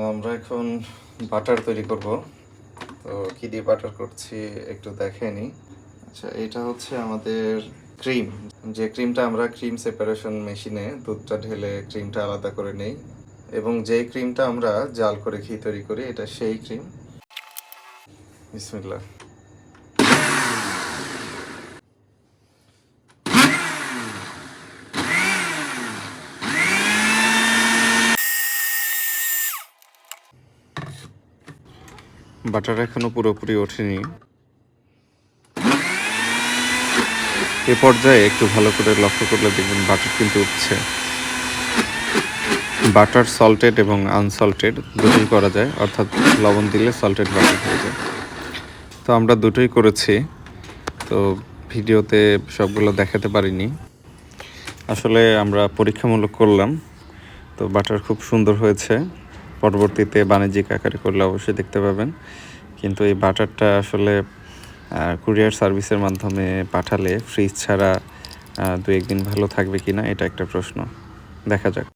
আমরা এখন বাটার তৈরি করব। তো কি দিয়ে বাটার করছি একটু দেখে নিই। আচ্ছা, এটা হচ্ছে আমাদের ক্রিম। যে ক্রিমটা আমরা ক্রিম সেপারেশন মেশিনে দুধটা ঢেলে ক্রিমটা আলাদা করে নেই, এবং যেই ক্রিমটা আমরা জাল করে ঘি তৈরি করি এটা সেই ক্রিম। বিসমিল্লাহ। বাটার এখনো পুরোপুরি ওঠেনি। এ পর্যায়ে একটু ভালো করে লক্ষ্য করলে দেখবেন বাটার কিন্তু উঠছে। বাটার সল্টেড এবং আনসল্টেড দুটোই করা যায়, অর্থাৎ লবণ দিলে সল্টেড বাটার হয়ে যায়। তো আমরা দুটোই করেছি। তো ভিডিওতে সবগুলো দেখাতে পারিনি, আসলে আমরা পরীক্ষামূলক করলাম। তো বাটার খুব সুন্দর হয়েছে। পরবর্তীতে বাণিজ্যিক আকারে করলে অবশ্যই দেখতে পাবেন। কিন্তু এই বাটারটা আসলে কুরিয়ার সার্ভিসের মাধ্যমে পাঠালে ফ্রিজ ছাড়া 2-1 দিন ভালো থাকবে কিনা এটা একটা প্রশ্ন। দেখা যাক।